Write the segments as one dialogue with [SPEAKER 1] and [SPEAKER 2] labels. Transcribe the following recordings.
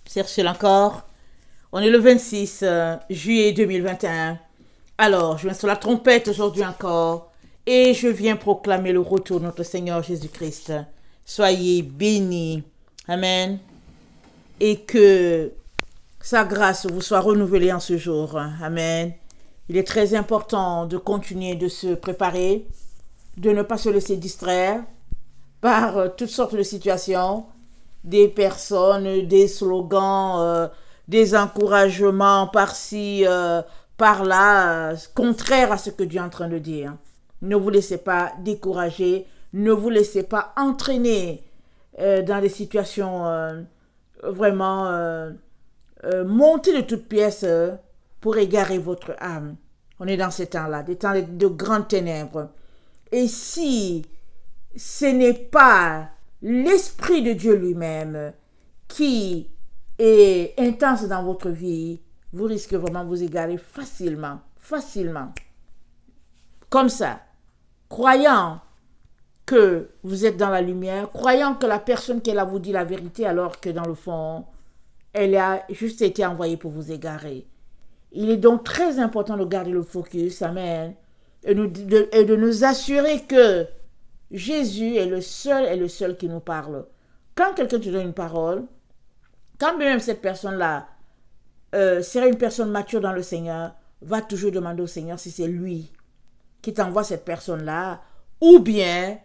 [SPEAKER 1] Cherchez encore. On est le 26 juillet 2021. Alors, je viens sur la trompette aujourd'hui encore et je viens proclamer le retour de notre Seigneur Jésus-Christ. Soyez bénis. Amen. Et que sa grâce vous soit renouvelée en ce jour. Amen. Il est très important de continuer de se préparer, de ne pas se laisser distraire par toutes sortes de situations, des personnes, des slogans, des encouragements par-ci, par-là, contraires à ce que Dieu est en train de dire. Ne vous laissez pas décourager, ne vous laissez pas entraîner dans des situations vraiment montées de toutes pièces pour égarer votre âme. On est dans ces temps-là, des temps de grandes ténèbres. Et si ce n'est pas l'Esprit de Dieu lui-même qui est intense dans votre vie, vous risquez vraiment de vous égarer facilement. Comme ça, croyant que vous êtes dans la lumière, croyant que la personne qui est là vous dit la vérité alors que dans le fond, elle a juste été envoyée pour vous égarer. Il est donc très important de garder le focus, amen, et de nous assurer que Jésus est le seul qui nous parle. Quand quelqu'un te donne une parole, quand même cette personne-là serait une personne mature dans le Seigneur, va toujours demander au Seigneur si c'est lui qui t'envoie cette personne-là ou bien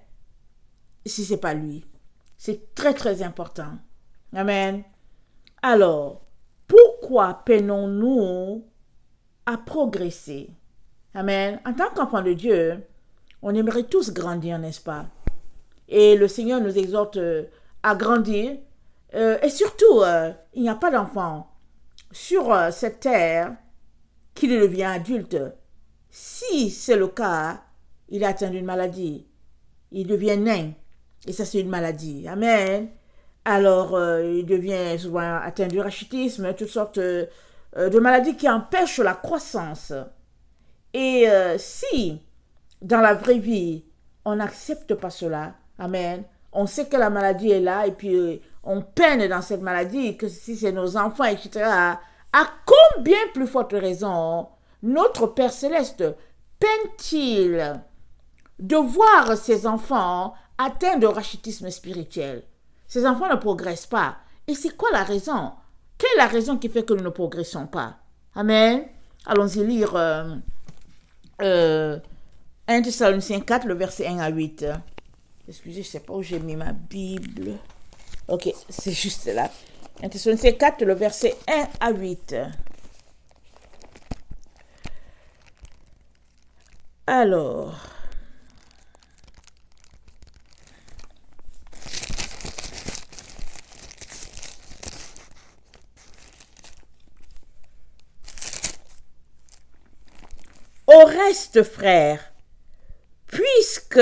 [SPEAKER 1] si c'est pas lui. C'est très très important. Amen. Alors, pourquoi peinons-nous à progresser? Amen. En tant qu'enfant de Dieu, on aimerait tous grandir, n'est-ce pas? Et le Seigneur nous exhorte à grandir. Et surtout, il n'y a pas d'enfant sur cette terre qui devient adulte. Si c'est le cas, il a atteint d'une maladie. Il devient nain. Et ça, c'est une maladie. Amen. Alors, il devient souvent atteint du rachitisme, toutes sortes de maladies qui empêchent la croissance. Et si, dans la vraie vie, on n'accepte pas cela, amen, on sait que la maladie est là et puis on peine dans cette maladie, que si c'est nos enfants, etc., à combien plus forte raison notre Père Céleste peine-t-il de voir ses enfants atteints de rachitisme spirituel? Ces enfants ne progressent pas. Et c'est quoi la raison? Quelle est la raison qui fait que nous ne progressons pas? Amen. Allons-y lire 1 Thessaloniciens 4, le verset 1 à 8. Excusez, je ne sais pas où j'ai mis ma Bible. Ok, c'est juste là. 1 Thessaloniciens 4, le verset 1 à 8. Alors, au reste, frères, puisque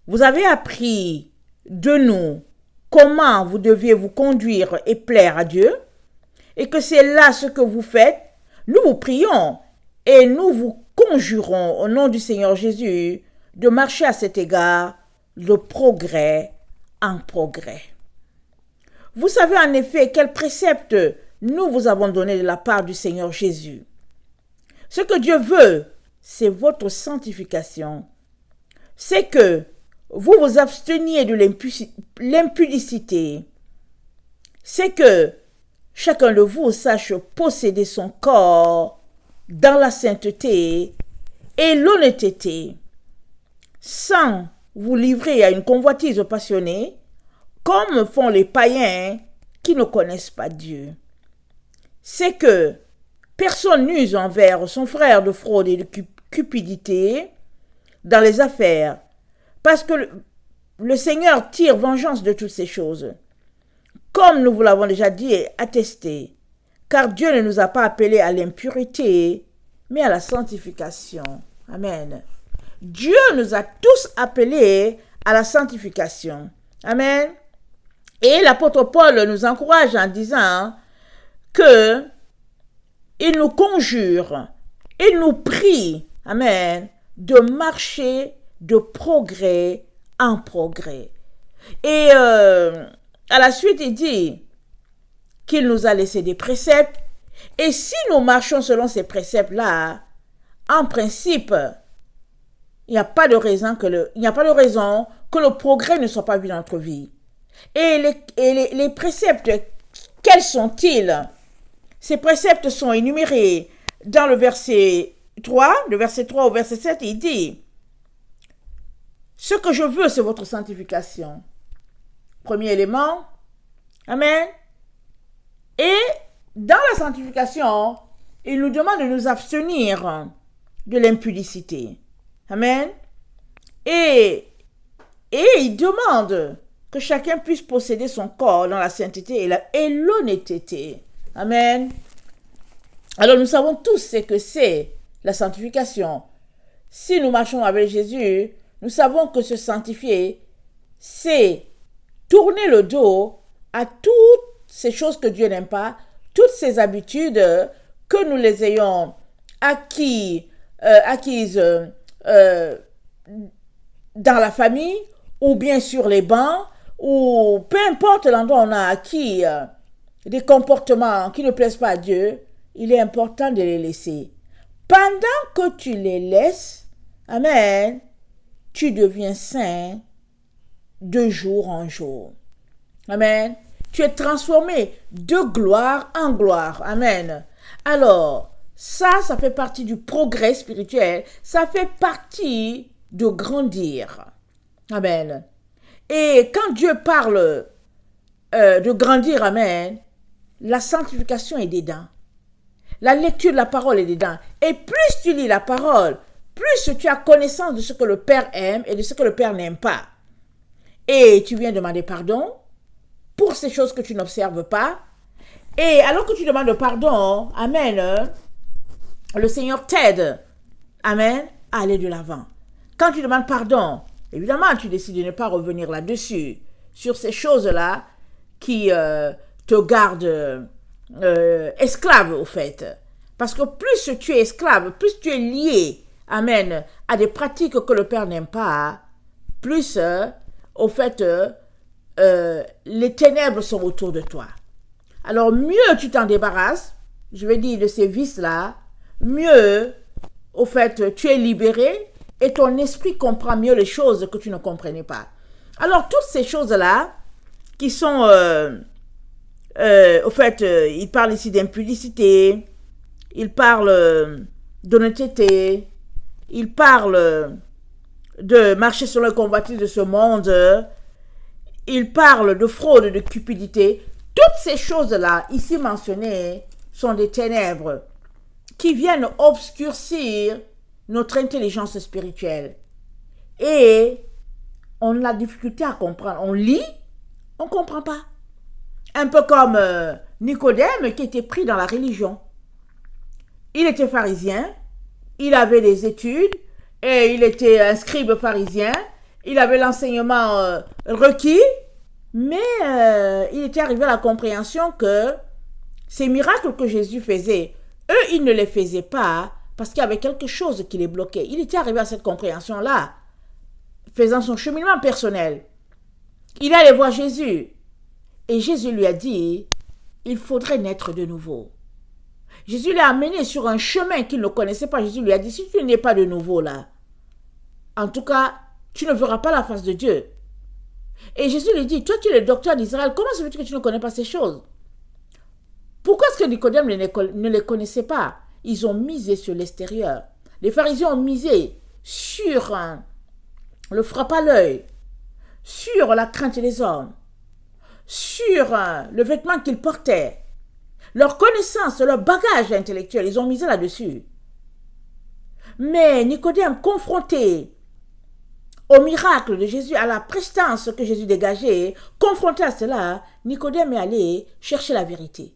[SPEAKER 1] vous avez appris de nous comment vous deviez vous conduire et plaire à Dieu, et que c'est là ce que vous faites, nous vous prions et nous vous conjurons au nom du Seigneur Jésus de marcher à cet égard de progrès en progrès. Vous savez en effet quels préceptes nous vous avons donnés de la part du Seigneur Jésus. Ce que Dieu veut, c'est votre sanctification. C'est que vous vous absteniez de l'impudicité. C'est que chacun de vous sache posséder son corps dans la sainteté et l'honnêteté, sans vous livrer à une convoitise passionnée, comme font les païens qui ne connaissent pas Dieu. C'est que personne n'use envers son frère de fraude et de cupidité dans les affaires, parce que le Seigneur tire vengeance de toutes ces choses. Comme nous vous l'avons déjà dit et attesté, car Dieu ne nous a pas appelés à l'impureté, mais à la sanctification. Amen. Dieu nous a tous appelés à la sanctification. Amen. Et l'apôtre Paul nous encourage en disant que il nous conjure, il nous prie, amen, de marcher de progrès en progrès. Et à la suite, il dit qu'il nous a laissé des préceptes. Et si nous marchons selon ces préceptes-là, en principe, il n'y a pas de raison que le progrès ne soit pas vu dans notre vie. Et les préceptes, quels sont-ils? Ces préceptes sont énumérés dans le verset 3, le verset 3 au verset 7, il dit: ce que je veux, c'est votre sanctification. Premier élément. Amen. Et dans la sanctification, il nous demande de nous abstenir de l'impudicité. Amen. Et il demande que chacun puisse posséder son corps dans la sainteté et l'honnêteté. Amen. Alors nous savons tous ce que c'est la sanctification. Si nous marchons avec Jésus, nous savons que se sanctifier, c'est tourner le dos à toutes ces choses que Dieu n'aime pas, toutes ces habitudes, que nous les ayons acquises dans la famille, ou bien sur les bancs, ou peu importe l'endroit où on a acquis des comportements qui ne plaisent pas à Dieu, il est important de les laisser. Pendant que tu les laisses, amen, tu deviens saint de jour en jour. Amen. Tu es transformé de gloire en gloire. Amen. Alors, ça fait partie du progrès spirituel. Ça fait partie de grandir. Amen. Et quand Dieu parle de grandir, amen, la sanctification est dedans. La lecture de la parole est dedans. Et plus tu lis la parole, plus tu as connaissance de ce que le Père aime et de ce que le Père n'aime pas. Et tu viens demander pardon pour ces choses que tu n'observes pas. Et alors que tu demandes pardon, amen, le Seigneur t'aide, amen, à aller de l'avant. Quand tu demandes pardon, évidemment, tu décides de ne pas revenir là-dessus, sur ces choses-là qui te gardent esclave, au fait. Parce que plus tu es esclave, plus tu es lié, amen, à des pratiques que le Père n'aime pas, plus, au fait, les ténèbres sont autour de toi. Alors, mieux tu t'en débarrasses, je vais dire de ces vices-là, mieux, au fait, tu es libéré et ton esprit comprend mieux les choses que tu ne comprenais pas. Alors, toutes ces choses-là, qui sont, au fait, il parle ici d'impudicité, il parle d'honnêteté, il parle de marcher sur le convoitise de ce monde, il parle de fraude, de cupidité. Toutes ces choses-là, ici mentionnées, sont des ténèbres qui viennent obscurcir notre intelligence spirituelle. Et on a la difficulté à comprendre. On lit, on ne comprend pas. Un peu comme Nicodème qui était pris dans la religion. Il était pharisien, il avait des études, et il était un scribe pharisien, il avait l'enseignement requis, mais il était arrivé à la compréhension que ces miracles que Jésus faisait, eux, ils ne les faisaient pas parce qu'il y avait quelque chose qui les bloquait. Il était arrivé à cette compréhension-là, faisant son cheminement personnel. Il allait voir Jésus, et Jésus lui a dit, il faudrait naître de nouveau. Jésus l'a amené sur un chemin qu'il ne connaissait pas. Jésus lui a dit, si tu n'es pas de nouveau là, en tout cas, tu ne verras pas la face de Dieu. Et Jésus lui dit, toi tu es le docteur d'Israël, comment se fait-il que tu ne connais pas ces choses? Pourquoi est-ce que Nicodème ne les connaissait pas? Ils ont misé sur l'extérieur. Les pharisiens ont misé sur le frappe à l'œil, sur la crainte des hommes, sur le vêtement qu'ils portaient, leur connaissance, leur bagage intellectuel, ils ont misé là-dessus. Mais Nicodème, confronté au miracle de Jésus, à la prestance que Jésus dégageait, confronté à cela, Nicodème est allé chercher la vérité.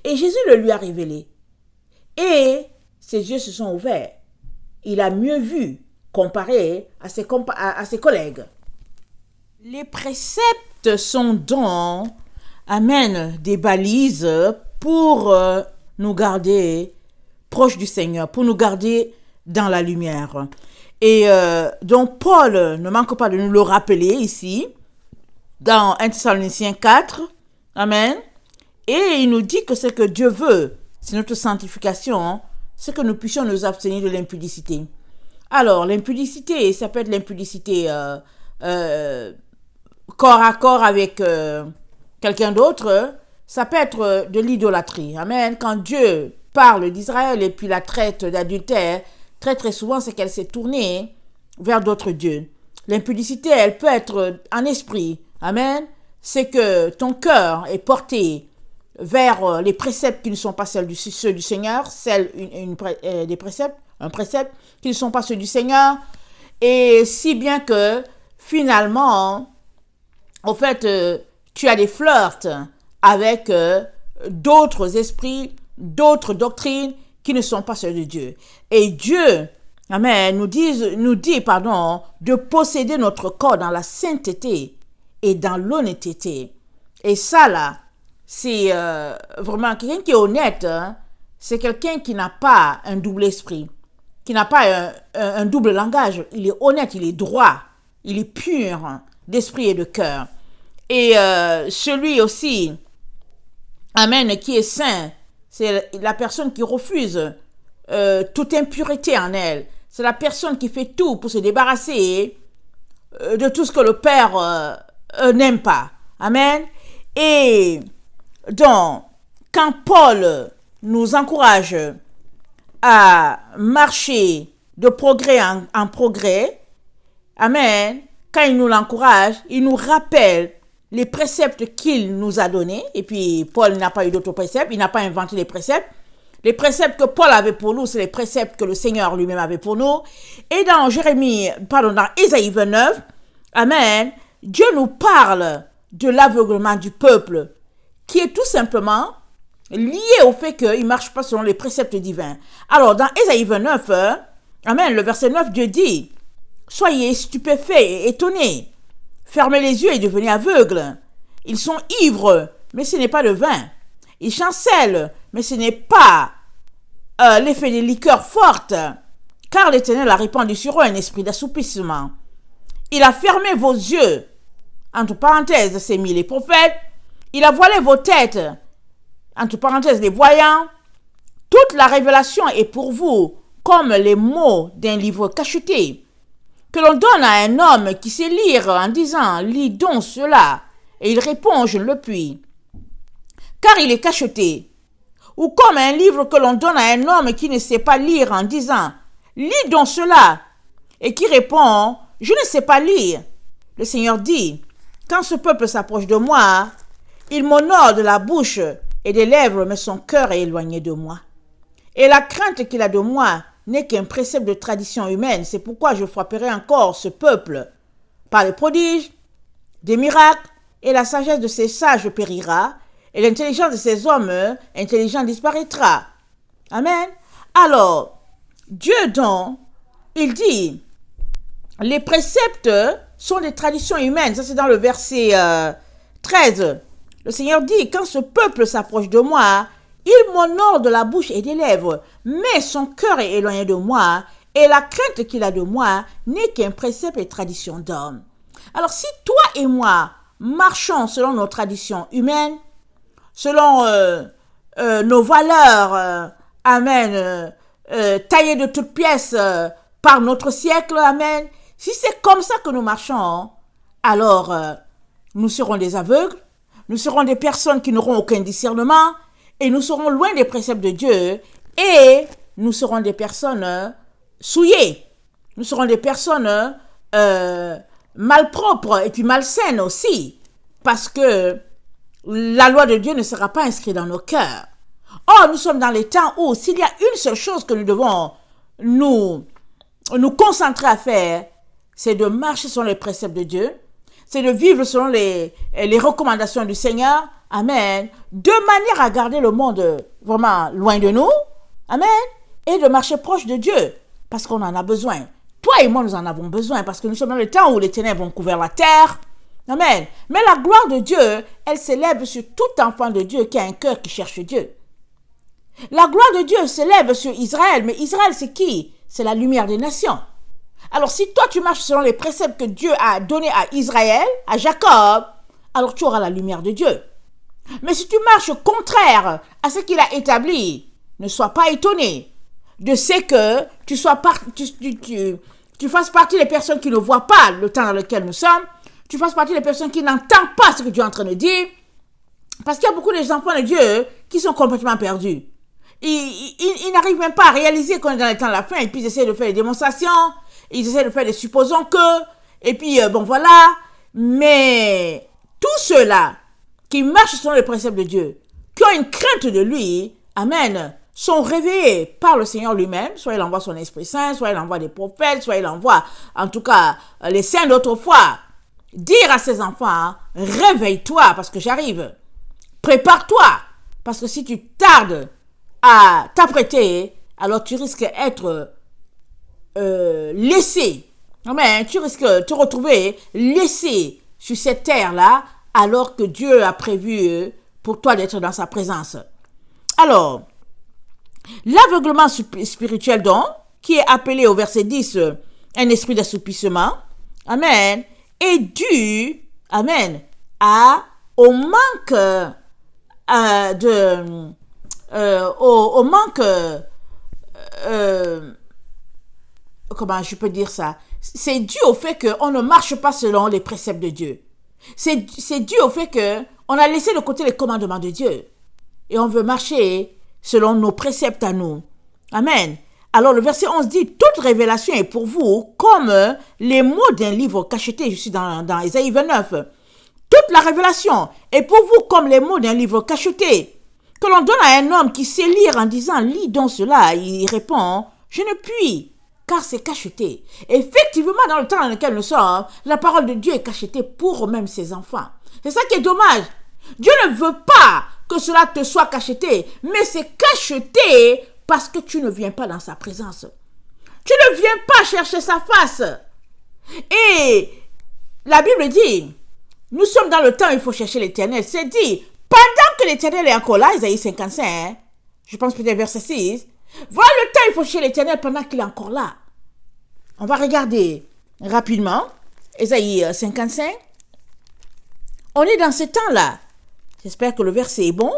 [SPEAKER 1] Et Jésus le lui a révélé. Et ses yeux se sont ouverts. Il a mieux vu comparé à ses collègues. Les préceptes sont donc, amen, des balises pour nous garder proches du Seigneur, pour nous garder dans la lumière. Et donc Paul ne manque pas de nous le rappeler ici, dans 1 Thessaloniciens 4, amen. Et il nous dit que ce que Dieu veut, c'est notre sanctification, c'est que nous puissions nous abstenir de l'impudicité. Alors, l'impudicité, ça peut être l'impudicité corps à corps avec quelqu'un d'autre, ça peut être de l'idolâtrie. Amen. Quand Dieu parle d'Israël et puis la traite d'adultère, très très souvent, c'est qu'elle s'est tournée vers d'autres dieux. L'impudicité, elle peut être en esprit. Amen. C'est que ton cœur est porté vers les préceptes qui ne sont pas ceux du Seigneur, des préceptes, un précepte qui ne sont pas ceux du Seigneur, et si bien que finalement, en fait, tu as des flirts avec d'autres esprits, d'autres doctrines qui ne sont pas celles de Dieu. Et Dieu, amen, nous dit, de posséder notre corps dans la sainteté et dans l'honnêteté. Et ça, là, c'est vraiment quelqu'un qui est honnête, hein? C'est quelqu'un qui n'a pas un double esprit, qui n'a pas un double langage. Il est honnête, il est droit, il est pur d'esprit et de cœur. Et celui aussi, amen, qui est saint, c'est la personne qui refuse toute impureté en elle. C'est la personne qui fait tout pour se débarrasser de tout ce que le Père n'aime pas. Amen. Et donc, quand Paul nous encourage à marcher de progrès en progrès, amen, quand il nous l'encourage, il nous rappelle les préceptes qu'il nous a donnés. Et puis, Paul n'a pas eu d'autres préceptes, il n'a pas inventé les préceptes. Les préceptes que Paul avait pour nous, c'est les préceptes que le Seigneur lui-même avait pour nous. Et dans dans Ésaïe 29, amen, Dieu nous parle de l'aveuglement du peuple, qui est tout simplement lié au fait qu'il ne marche pas selon les préceptes divins. Alors, dans Ésaïe 29, amen, le verset 9, Dieu dit, « Soyez stupéfaits et étonnés, fermez les yeux et devenez aveugles. Ils sont ivres, mais ce n'est pas de vin. Ils chancellent, mais ce n'est pas l'effet des liqueurs fortes, car l'Éternel a répandu sur eux un esprit d'assoupissement. Il a fermé vos yeux, entre parenthèses, c'est mis les prophètes. Il a voilé vos têtes, entre parenthèses, les voyants. Toute la révélation est pour vous comme les mots d'un livre cacheté, que l'on donne à un homme qui sait lire en disant « Lis donc cela », et il répond « Je ne le puis », car il est cacheté. Ou comme un livre que l'on donne à un homme qui ne sait pas lire en disant « Lis donc cela », et qui répond « Je ne sais pas lire ». Le Seigneur dit « Quand ce peuple s'approche de moi, il m'honore de la bouche et des lèvres, mais son cœur est éloigné de moi. Et la crainte qu'il a de moi n'est qu'un précepte de tradition humaine. C'est pourquoi je frapperai encore ce peuple par les prodiges, des miracles, et la sagesse de ces sages périra, et l'intelligence de ces hommes intelligents disparaîtra. » Amen. Alors, Dieu donc, il dit, les préceptes sont des traditions humaines. Ça, c'est dans le verset 13. Le Seigneur dit, quand ce peuple s'approche de moi, il m'honore de la bouche et des lèvres, mais son cœur est éloigné de moi, et la crainte qu'il a de moi n'est qu'un précepte et tradition d'homme. Alors, si toi et moi marchons selon nos traditions humaines, selon nos valeurs, amen, taillées de toutes pièces par notre siècle, amen, si c'est comme ça que nous marchons, alors nous serons des aveugles, nous serons des personnes qui n'auront aucun discernement, et nous serons loin des préceptes de Dieu, et nous serons des personnes souillées, nous serons des personnes malpropres et puis malsaines aussi, parce que la loi de Dieu ne sera pas inscrite dans nos cœurs. Or, nous sommes dans les temps où, s'il y a une seule chose que nous devons nous concentrer à faire, c'est de marcher selon les préceptes de Dieu, c'est de vivre selon les recommandations du Seigneur, amen, de manière à garder le monde vraiment loin de nous, amen, et de marcher proche de Dieu, parce qu'on en a besoin. Toi et moi, nous en avons besoin, parce que nous sommes dans le temps où les ténèbres ont couvert la terre, amen. Mais la gloire de Dieu, elle s'élève sur tout enfant de Dieu qui a un cœur qui cherche Dieu. La gloire de Dieu s'élève sur Israël, mais Israël, c'est qui? C'est la lumière des nations. Alors, si toi, tu marches selon les préceptes que Dieu a donnés à Israël, à Jacob, alors tu auras la lumière de Dieu. Mais si tu marches contraire à ce qu'il a établi, ne sois pas étonné de ce que tu fasses partie des personnes qui ne voient pas le temps dans lequel nous sommes, tu fasses partie des personnes qui n'entendent pas ce que Dieu est en train de dire, parce qu'il y a beaucoup d'enfants de Dieu qui sont complètement perdus. Ils n'arrivent même pas à réaliser qu'on est dans le temps de la fin, et puis ils essaient de faire des démonstrations, ils essaient de faire des supposons que, et puis bon voilà, mais tous ceux-là qui marchent selon les préceptes de Dieu, qui ont une crainte de lui, amen, sont réveillés par le Seigneur lui-même, soit il envoie son Esprit Saint, soit il envoie des prophètes, soit il envoie, en tout cas, les saints d'autrefois, dire à ses enfants, réveille-toi parce que j'arrive, prépare-toi, parce que si tu tardes à t'apprêter, alors tu risques d'être laissé, amen, tu risques de te retrouver laissé sur cette terre-là, alors que Dieu a prévu pour toi d'être dans sa présence. Alors, l'aveuglement spirituel donc, qui est appelé au verset 10, un esprit d'assoupissement, amen, est dû, amen, au manque au manque, comment je peux dire ça, c'est dû au fait qu'on ne marche pas selon les préceptes de Dieu. C'est dû au fait qu'on a laissé de côté les commandements de Dieu et on veut marcher selon nos préceptes à nous. Amen. Alors le verset 11 dit, toute révélation est pour vous comme les mots d'un livre cacheté. Je suis dans Ésaïe 29. Toute la révélation est pour vous comme les mots d'un livre cacheté que l'on donne à un homme qui sait lire en disant, lis donc cela. Il répond, je ne puis, car c'est cacheté. Effectivement, dans le temps dans lequel nous sommes, la parole de Dieu est cachetée pour même ses enfants. C'est ça qui est dommage. Dieu ne veut pas que cela te soit cacheté, mais c'est cacheté parce que tu ne viens pas dans sa présence. Tu ne viens pas chercher sa face. Et la Bible dit, nous sommes dans le temps où il faut chercher l'Éternel. C'est dit, pendant que l'Éternel est encore là, Isaïe 55, je pense peut-être verset 6, voilà le temps où il faut chercher l'Éternel pendant qu'il est encore là. On va regarder rapidement, Isaïe 55. On est dans ce temps-là. J'espère que le verset est bon.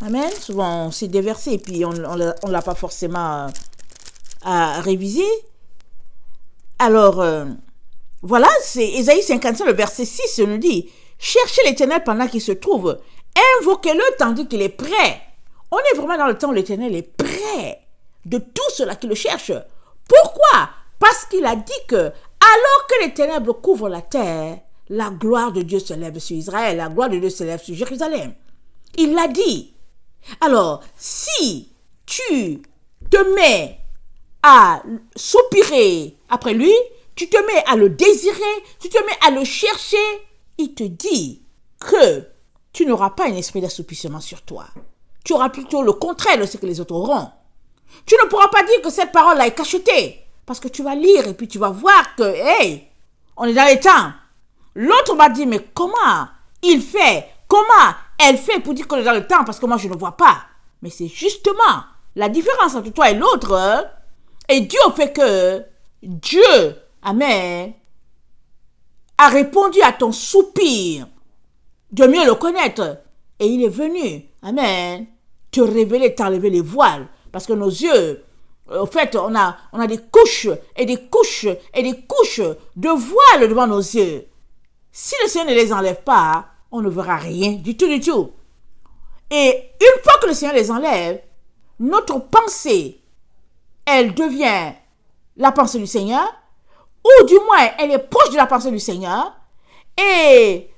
[SPEAKER 1] Amen. Souvent, c'est des versets et puis on ne l'a pas forcément à réviser. Alors, voilà, c'est Ésaïe 55, le verset 6, nous dit, « Cherchez l'Éternel pendant qu'il se trouve, invoquez-le tandis qu'il est prêt. » On est vraiment dans le temps où l'Éternel est prêt de tous ceux-là qui le cherchent. Pourquoi? Parce qu'il a dit que, alors que les ténèbres couvrent la terre, la gloire de Dieu se lève sur Israël, la gloire de Dieu se lève sur Jérusalem. Il l'a dit. Alors, si tu te mets à soupirer après lui, tu te mets à le désirer, tu te mets à le chercher, il te dit que tu n'auras pas un esprit d'assoupissement sur toi. Tu auras plutôt le contraire de ce que les autres auront. Tu ne pourras pas dire que cette parole-là est cachetée, parce que tu vas lire et puis tu vas voir que, hey, on est dans les temps. L'autre m'a dit, mais comment il fait, comment elle fait pour dire qu'on est dans le temps, parce que moi je ne vois pas. Mais c'est justement la différence entre toi et l'autre est due au fait que Dieu, amen, a répondu à ton soupir de mieux le connaître. Et il est venu, amen, te révéler, t'enlever les voiles. Parce que nos yeux, au fait, on a des couches et des couches et des couches de voiles devant nos yeux. Si le Seigneur ne les enlève pas, on ne verra rien du tout, du tout. Et une fois que le Seigneur les enlève, notre pensée, elle devient la pensée du Seigneur, ou du moins, elle est proche de la pensée du Seigneur. Et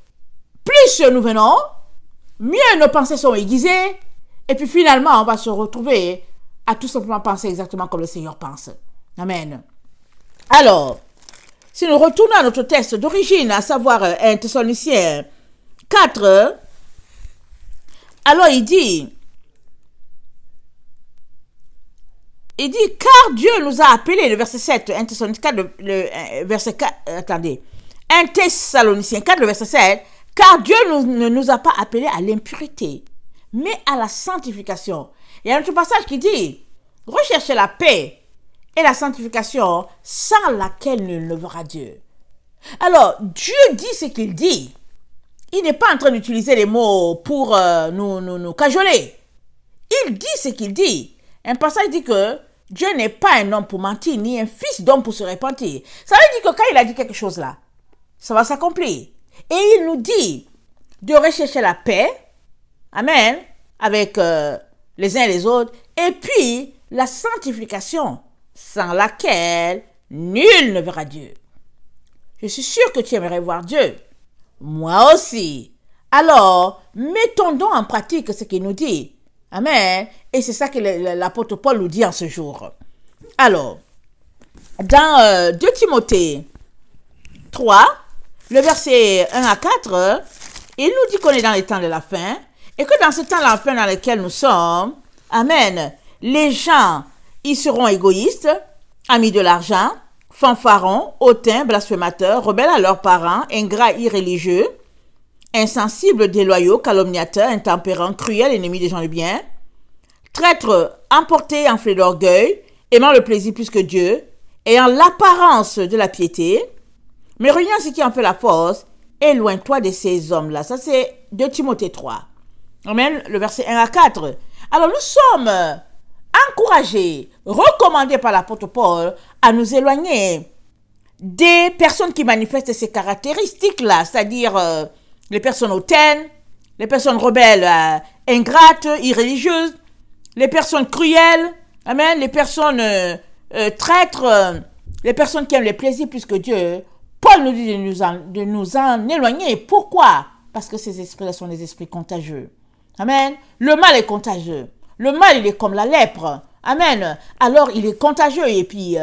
[SPEAKER 1] plus nous venons, mieux nos pensées sont aiguisées. Et puis finalement, on va se retrouver à tout simplement penser exactement comme le Seigneur pense. Amen. Alors, si nous retournons à notre texte d'origine, à savoir 1 Thessaloniciens 4, alors il dit, car Dieu nous a appelés, le verset 7, 1 Thessaloniciens 4, le verset 4, attendez, 1 Thessaloniciens 4, le verset 7, car Dieu ne nous a pas appelés à l'impureté, mais à la sanctification. Il y a un autre passage qui dit, recherchez la paix et la sanctification sans laquelle nul ne verra Dieu. Alors, Dieu dit ce qu'il dit. il n'est pas en train d'utiliser les mots pour nous cajoler. Il dit ce qu'il dit. Un passage dit que Dieu n'est pas un homme pour mentir, ni un fils d'homme pour se repentir. Ça veut dire que quand il a dit quelque chose là, ça va s'accomplir. Et il nous dit de rechercher la paix, amen, avec les uns et les autres, et puis la sanctification, sans laquelle nul ne verra Dieu. Je suis sûr que tu aimerais voir Dieu. Moi aussi. Alors, mettons donc en pratique ce qu'il nous dit. Amen. Et c'est ça que l'apôtre Paul nous dit en ce jour. Alors, dans 2 Timothée 3, le verset 1 à 4, il nous dit qu'on est dans les temps de la fin et que dans ce temps de la fin dans lequel nous sommes, amen, les gens, ils seront égoïstes, amis de l'argent, fanfarons, hautains, blasphémateurs, rebelles à leurs parents, ingrats, irréligieux, insensibles, déloyaux, calomniateurs, intempérants, cruels, ennemis des gens de bien, traîtres, emportés, enflés d'orgueil, aimant le plaisir plus que Dieu, ayant l'apparence de la piété, mais reniant ce qui en fait la force, éloigne-toi de ces hommes-là. Ça, c'est 2 Timothée 3. Amen, le verset 1 à 4. Alors, nous sommes encouragés, recommandés par l'apôtre Paul à nous éloigner des personnes qui manifestent ces caractéristiques-là, c'est-à-dire les personnes hautaines, les personnes rebelles, ingrates, irréligieuses, les personnes cruelles, amen, les personnes traîtres, les personnes qui aiment les plaisirs plus que Dieu. Paul nous dit de nous en éloigner. Pourquoi? Parce que ces esprits-là sont des esprits contagieux. Amen. Le mal est contagieux. Le mal, il est comme la lèpre. Amen. Alors, il est contagieux. Et puis,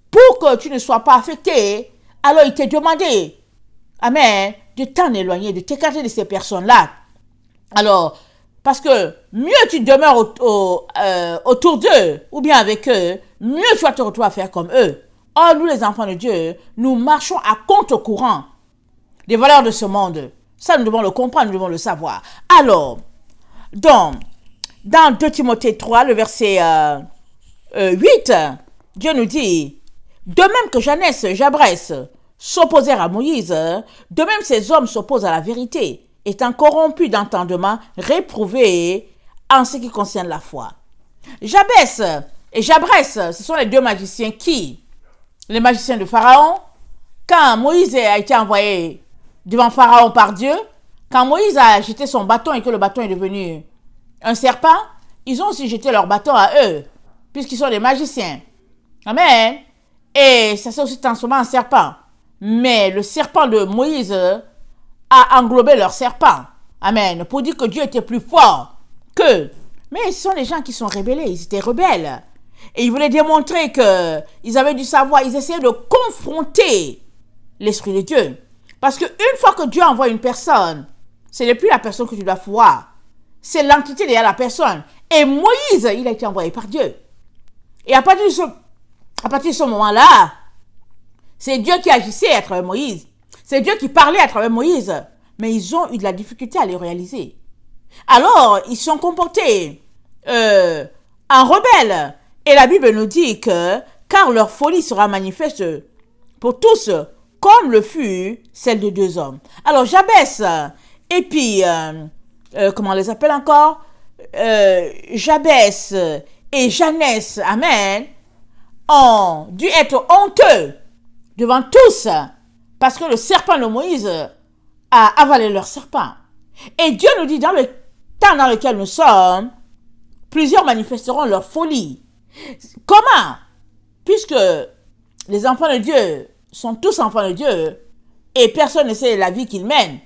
[SPEAKER 1] pour que tu ne sois pas affecté, alors il t'est demandé, amen, de t'en éloigner, de t'écarter de ces personnes-là. Alors, parce que mieux tu demeures autour d'eux, ou bien avec eux, mieux tu vas te retrouver à faire comme eux. Or, nous, les enfants de Dieu, nous marchons à contre-courant des valeurs de ce monde. Ça, nous devons le comprendre, nous devons le savoir. Alors, donc, dans 2 Timothée 3, le verset 8, Dieu nous dit, de même que Janès, Jabrès s'opposèrent à Moïse, de même ces hommes s'opposent à la vérité, étant corrompus d'entendement, réprouvés en ce qui concerne la foi. Jabès et Jabrès, ce sont les deux magiciens qui, les magiciens de Pharaon, quand Moïse a été envoyé devant Pharaon par Dieu, quand Moïse a jeté son bâton et que le bâton est devenu un serpent, ils ont aussi jeté leur bâton à eux, puisqu'ils sont des magiciens. Amen. Et ça s'est aussi transformé en serpent. Mais le serpent de Moïse a englobé leur serpent. Amen. Pour dire que Dieu était plus fort qu'eux. Mais ce sont les gens qui sont rebellés. Ils étaient rebelles. Et ils voulaient démontrer qu'ils avaient du savoir. Ils essayaient de confronter l'Esprit de Dieu. Parce qu'une fois que Dieu envoie une personne, ce n'est plus la personne que tu dois voir. C'est l'entité derrière la personne. Et Moïse, il a été envoyé par Dieu. Et à partir de ce moment-là, c'est Dieu qui agissait à travers Moïse. C'est Dieu qui parlait à travers Moïse. Mais ils ont eu de la difficulté à les réaliser. Alors, ils sont comportés en rebelles. Et la Bible nous dit que, car leur folie sera manifeste pour tous, comme le fut celle de 2 hommes. Alors, Jabès, et puis, comment on les appelle encore? Jabès et Janès, amen, ont dû être honteux devant tous, parce que le serpent de Moïse a avalé leur serpent. Et Dieu nous dit, dans le temps dans lequel nous sommes, plusieurs manifesteront leur folie. Comment? Puisque les enfants de Dieu sont tous enfants de Dieu, et personne ne sait la vie qu'ils mènent,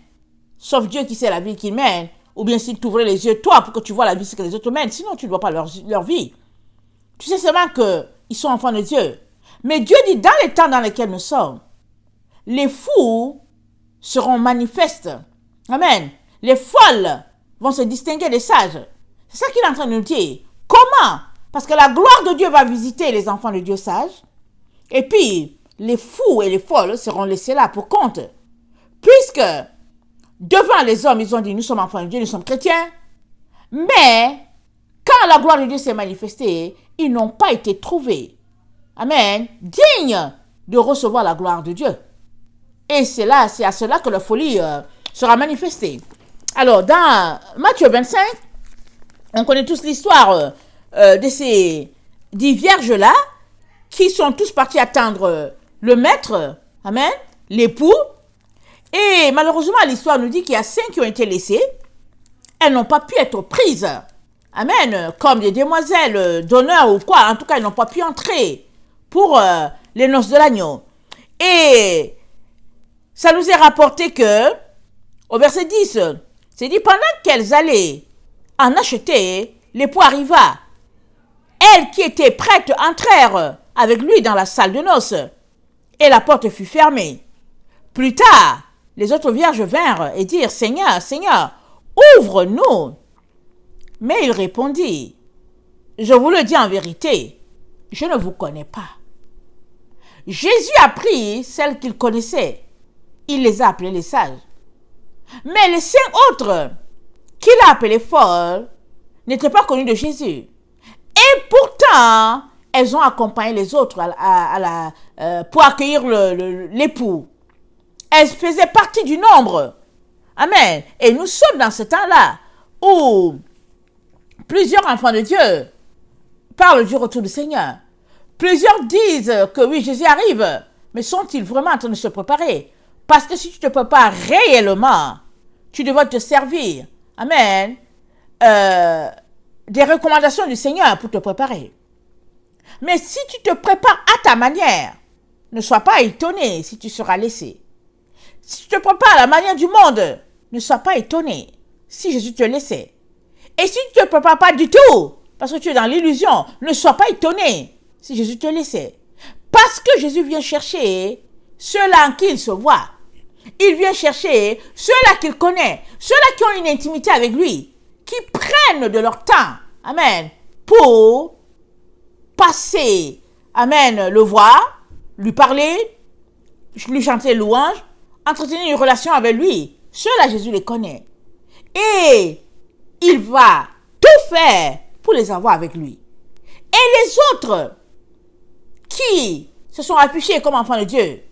[SPEAKER 1] sauf Dieu qui sait la vie qu'ils mènent, ou bien s'il t'ouvrait les yeux, toi, pour que tu vois la vie que les autres mènent, sinon tu ne vois pas leur vie. Tu sais seulement qu'ils sont enfants de Dieu. Mais Dieu dit, dans les temps dans lesquels nous sommes, les fous seront manifestes. Amen. Les folles vont se distinguer des sages. C'est ça qu'il est en train de nous dire. Comment? Parce que la gloire de Dieu va visiter les enfants de Dieu sages. Et puis, les fous et les folles seront laissés là pour compte. Puisque, devant les hommes, ils ont dit, nous sommes enfants de Dieu, nous sommes chrétiens. Mais, quand la gloire de Dieu s'est manifestée, ils n'ont pas été trouvés. Amen. Dignes de recevoir la gloire de Dieu. Et c'est à cela que la folie sera manifesté. Alors, dans Matthieu 25, on connaît tous l'histoire de ces 10 vierges-là qui sont tous partis attendre le maître, amen, l'époux. Et malheureusement, l'histoire nous dit qu'il y a 5 qui ont été laissées. Elles n'ont pas pu être prises, amen, comme des demoiselles d'honneur ou quoi. En tout cas, elles n'ont pas pu entrer pour les noces de l'agneau. Et ça nous est rapporté que, au verset 10, c'est dit, pendant qu'elles allaient en acheter, l'époux arriva. Elles qui étaient prêtes entrèrent avec lui dans la salle de noces, et la porte fut fermée. Plus tard, les autres vierges vinrent et dirent, Seigneur, Seigneur, ouvre-nous. Mais il répondit, je vous le dis en vérité, je ne vous connais pas. Jésus a pris celles qu'il connaissait. Il les a appelées les sages. Mais les 5 autres qu'il a appelées folles n'étaient pas connues de Jésus. Et pourtant, elles ont accompagné les autres pour accueillir l'époux. Elles faisaient partie du nombre. Amen. Et nous sommes dans ce temps-là où plusieurs enfants de Dieu parlent du retour du Seigneur. Plusieurs disent que oui, Jésus arrive, mais sont-ils vraiment en train de se préparer? Parce que si tu te prépares réellement, tu devras te servir. Amen. Des recommandations du Seigneur pour te préparer. Mais si tu te prépares à ta manière, ne sois pas étonné si tu seras laissé. Si tu te prépares à la manière du monde, ne sois pas étonné si Jésus te laissait. Et si tu ne te prépares pas du tout, parce que tu es dans l'illusion, ne sois pas étonné si Jésus te laissait. Parce que Jésus vient chercher ceux-là en qui il se voit. Il vient chercher ceux-là qu'il connaît, ceux-là qui ont une intimité avec lui, qui prennent de leur temps, amen, pour passer, amen, le voir, lui parler, lui chanter louange, entretenir une relation avec lui. Ceux-là, Jésus les connaît. Et il va tout faire pour les avoir avec lui. Et les autres qui se sont affichés comme enfants de Dieu,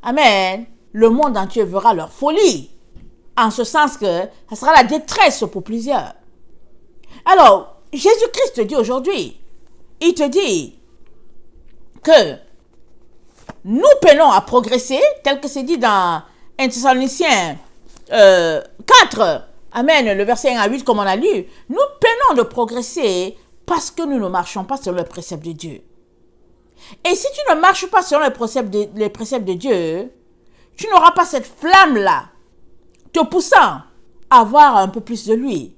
[SPEAKER 1] amen, le monde entier verra leur folie. En ce sens que ça sera la détresse pour plusieurs. Alors, Jésus-Christ te dit aujourd'hui, il te dit que nous peinons à progresser, tel que c'est dit dans 1 Thessaloniciens 4, amen, le verset 1 à 8, comme on a lu, nous peinons de progresser parce que nous ne marchons pas selon les préceptes de Dieu. Et si tu ne marches pas selon les préceptes de Dieu, tu n'auras pas cette flamme-là te poussant à avoir un peu plus de lui.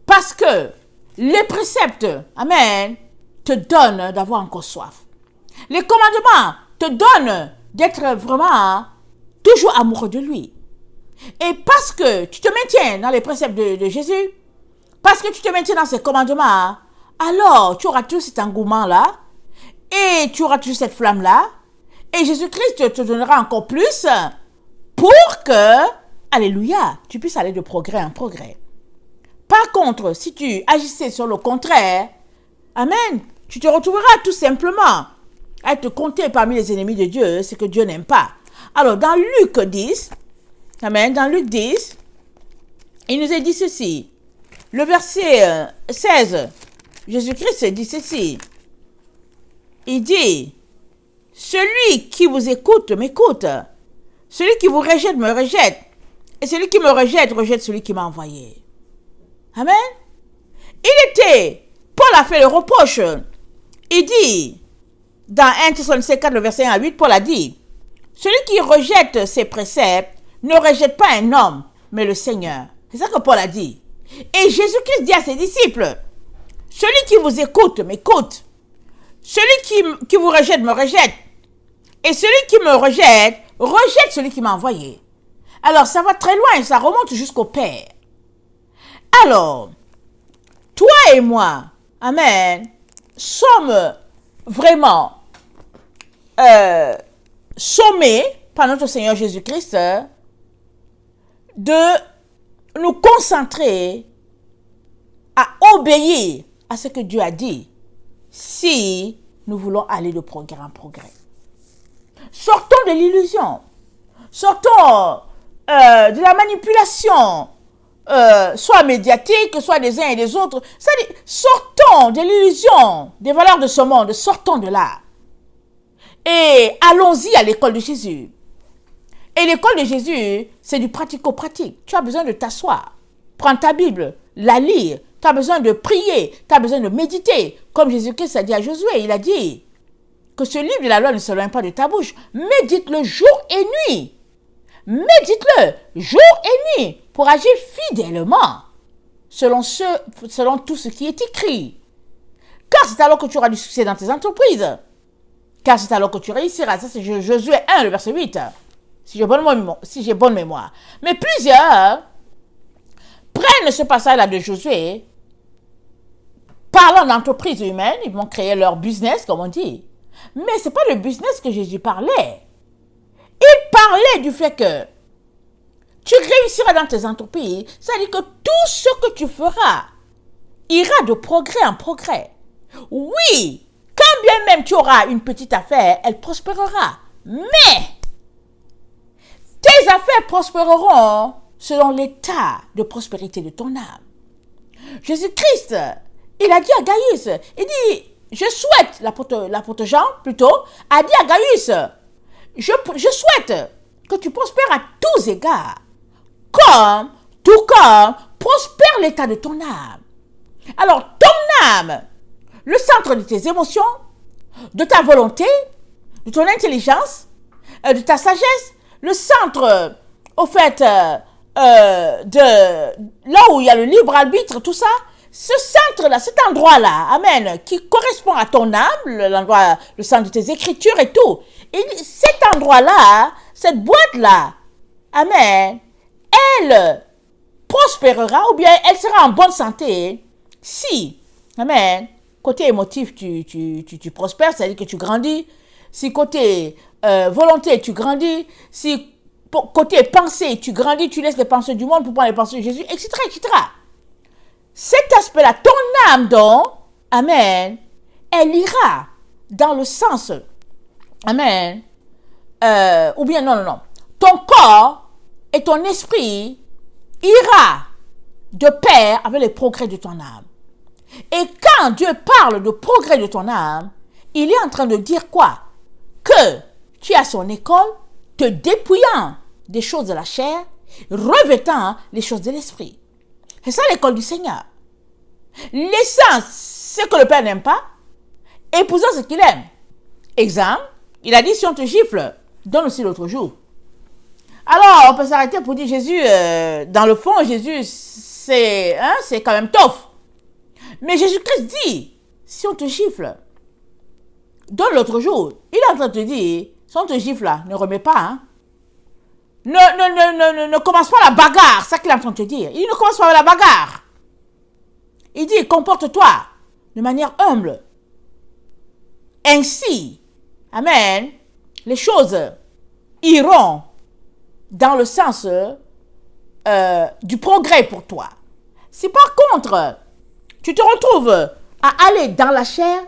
[SPEAKER 1] Parce que les préceptes, amen, te donnent d'avoir encore soif. Les commandements te donnent d'être vraiment toujours amoureux de lui. Et parce que tu te maintiens dans les préceptes de Jésus, parce que tu te maintiens dans ses commandements, alors tu auras tout cet engouement-là, et tu auras toujours cette flamme-là, et Jésus-Christ te donnera encore plus pour que, alléluia, tu puisses aller de progrès en progrès. Par contre, si tu agissais sur le contraire, amen, tu te retrouveras tout simplement à être compté parmi les ennemis de Dieu, ce que Dieu n'aime pas. Alors, dans Luc 10, amen, dans Luc 10, il nous est dit ceci. Le verset 16, Jésus-Christ dit ceci. Il dit, celui qui vous écoute, m'écoute. Celui qui vous rejette, me rejette. Et celui qui me rejette, rejette celui qui m'a envoyé. Amen. Paul a fait le reproche. Il dit, dans 1 Thessaloniciens 4, le verset 1 à 8, Paul a dit, celui qui rejette ses préceptes ne rejette pas un homme, mais le Seigneur. C'est ça que Paul a dit. Et Jésus-Christ dit à ses disciples, celui qui vous écoute, m'écoute. Celui qui vous rejette, me rejette. Et celui qui me rejette, rejette celui qui m'a envoyé. Alors, ça va très loin, ça remonte jusqu'au Père. Alors, toi et moi, amen, sommes vraiment sommés par notre Seigneur Jésus-Christ de nous concentrer à obéir à ce que Dieu a dit si nous voulons aller de progrès en progrès. Sortons de l'illusion. Sortons de la manipulation, soit médiatique, soit des uns et des autres. C'est-à-dire, sortons de l'illusion des valeurs de ce monde, sortons de là. Et allons-y à l'école de Jésus. Et l'école de Jésus, c'est du pratico-pratique. Tu as besoin de t'asseoir, prendre ta Bible, la lire. Tu as besoin de prier, tu as besoin de méditer. Comme Jésus-Christ a dit à Josué, il a dit que ce livre de la loi ne s'éloigne pas de ta bouche. Médite-le jour et nuit. Médite-le jour et nuit pour agir fidèlement selon tout ce qui est écrit. Car c'est alors que tu auras du succès dans tes entreprises. Car c'est alors que tu réussiras. Ça, c'est Josué 1, le verset 8. Si j'ai bonne mémoire. Mais plusieurs prennent ce passage-là de Josué, parlant d'entreprises humaines, ils vont créer leur business, comme on dit. Mais ce n'est pas le business que Jésus parlait. Il parlait du fait que tu réussiras dans tes entreprises, c'est-à-dire que tout ce que tu feras ira de progrès en progrès. Oui, quand bien même tu auras une petite affaire, elle prospérera. Mais tes affaires prospéreront selon l'état de prospérité de ton âme. Jésus-Christ, il a dit à Gaius, il dit, je souhaite, l'apôtre Jean plutôt, a dit à Gaius, je souhaite que tu prospères à tous égards, tout comme prospère l'état de ton âme. Alors, ton âme, le centre de tes émotions, de ta volonté, de ton intelligence, de ta sagesse, le centre, au fait, de là où il y a le libre arbitre, tout ça, ce centre-là, cet endroit-là, amen, qui correspond à ton âme, le centre de tes écritures et tout, et cet endroit-là, cette boîte-là, amen, elle prospérera ou bien elle sera en bonne santé si, amen, côté émotif, tu prospères, c'est-à-dire que tu grandis, si côté volonté, tu grandis, si côté pensée, tu grandis, tu laisses les pensées du monde pour prendre les pensées de Jésus, etc., etc. Cet aspect-là, ton âme donc, amen, elle ira dans le sens, amen, ou bien non, ton corps et ton esprit ira de pair avec les progrès de ton âme. Et quand Dieu parle de progrès de ton âme, il est en train de dire quoi? Que tu es à son école, te dépouillant des choses de la chair, revêtant les choses de l'esprit. C'est ça l'école du Seigneur. L'essence, c'est que le Père n'aime pas, épousant ce qu'il aime. Exemple, il a dit si on te gifle, donne aussi l'autre jour. Alors, on peut s'arrêter pour dire Jésus, dans le fond, Jésus, c'est quand même tough. Mais Jésus-Christ dit, si on te gifle, donne l'autre jour. Il est en train de te dire, si on te gifle là, ne remets pas, hein. Ne commence pas la bagarre, c'est ça qu'il est en train de te dire. Il ne commence pas la bagarre. Il dit, comporte-toi de manière humble. Ainsi, amen, les choses iront dans le sens du progrès pour toi. Si par contre, tu te retrouves à aller dans la chair,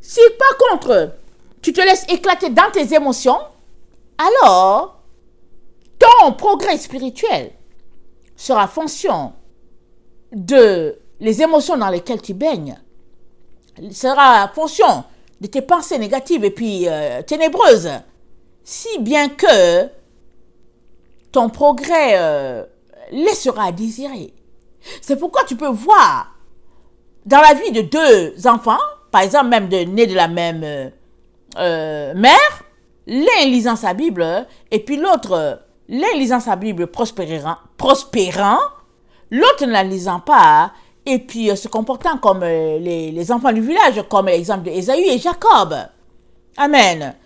[SPEAKER 1] si par contre, tu te laisses éclater dans tes émotions, alors, ton progrès spirituel sera fonction de les émotions dans lesquelles tu baignes, sera fonction de tes pensées négatives et puis ténébreuses, si bien que ton progrès laissera à désirer. C'est pourquoi tu peux voir dans la vie de deux enfants, par exemple même nés de la même mère, l'un lisant sa Bible et puis l'autre, l'un lisant sa Bible prospérant, l'autre ne la lisant pas et puis se comportant comme les enfants du village, comme l'exemple d'Ésaü et Jacob. Amen.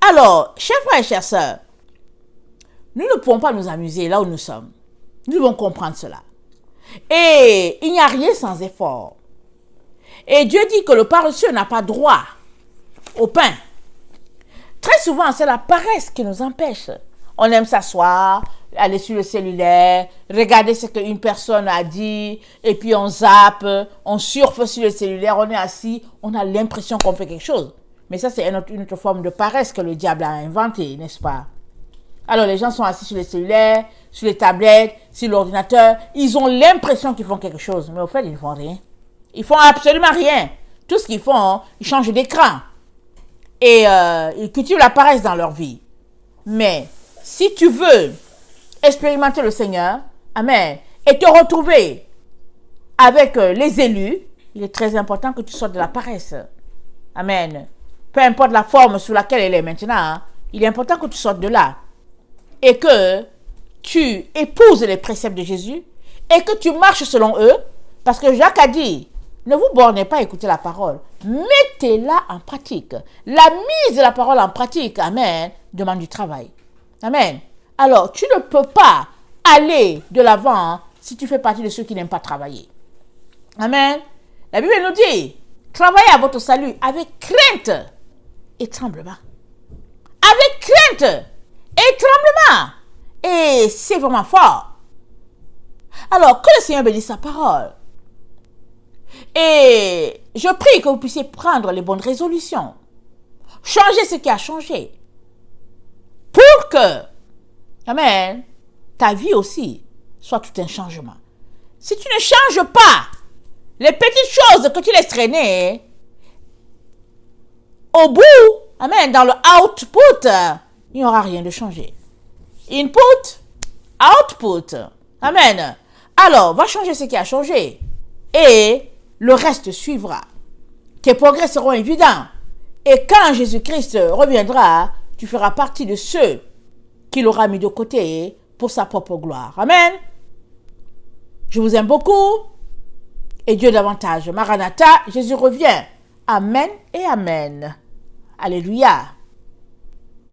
[SPEAKER 1] Alors, chers frères et chères sœurs, nous ne pouvons pas nous amuser là où nous sommes. Nous devons comprendre cela. Et il n'y a rien sans effort. Et Dieu dit que le paresseux n'a pas droit au pain. Très souvent, c'est la paresse qui nous empêche. On aime s'asseoir, aller sur le cellulaire, regarder ce qu'une personne a dit, et puis on zappe, on surfe sur le cellulaire, on est assis, on a l'impression qu'on fait quelque chose. Mais ça, c'est une autre forme de paresse que le diable a inventée, n'est-ce pas? Alors les gens sont assis sur les cellulaires, sur les tablettes, sur l'ordinateur. Ils ont l'impression qu'ils font quelque chose, mais au fait, ils ne font rien. Ils font absolument rien. Tout ce qu'ils font, ils changent d'écran. Et ils cultivent la paresse dans leur vie. Mais si tu veux expérimenter le Seigneur, amen, et te retrouver avec les élus, il est très important que tu sortes de la paresse. Amen. Peu importe la forme sous laquelle elle est maintenant, hein, il est important que tu sortes de là. Et que tu épouses les préceptes de Jésus et que tu marches selon eux. Parce que Jacques a dit, ne vous bornez pas à écouter la parole. Mettez-la en pratique. La mise de la parole en pratique, amen, demande du travail. Amen. Alors, tu ne peux pas aller de l'avant si tu fais partie de ceux qui n'aiment pas travailler. Amen. La Bible nous dit, travaillez à votre salut avec crainte et tremblement. Avec crainte et tremblement. Et c'est vraiment fort. Alors, que le Seigneur bénisse sa parole. Et je prie que vous puissiez prendre les bonnes résolutions. Changer ce qui a changé. Pour que, amen, ta vie aussi soit tout un changement. Si tu ne changes pas les petites choses que tu laisses traîner, au bout, amen, dans le output, il n'y aura rien de changé. Input, output. Amen. Alors, va changer ce qui a changé. Et le reste suivra. Tes progrès seront évidents. Et quand Jésus-Christ reviendra, tu feras partie de ceux qu'il aura mis de côté pour sa propre gloire. Amen. Je vous aime beaucoup. Et Dieu davantage. Maranatha, Jésus revient. Amen et amen. Alléluia.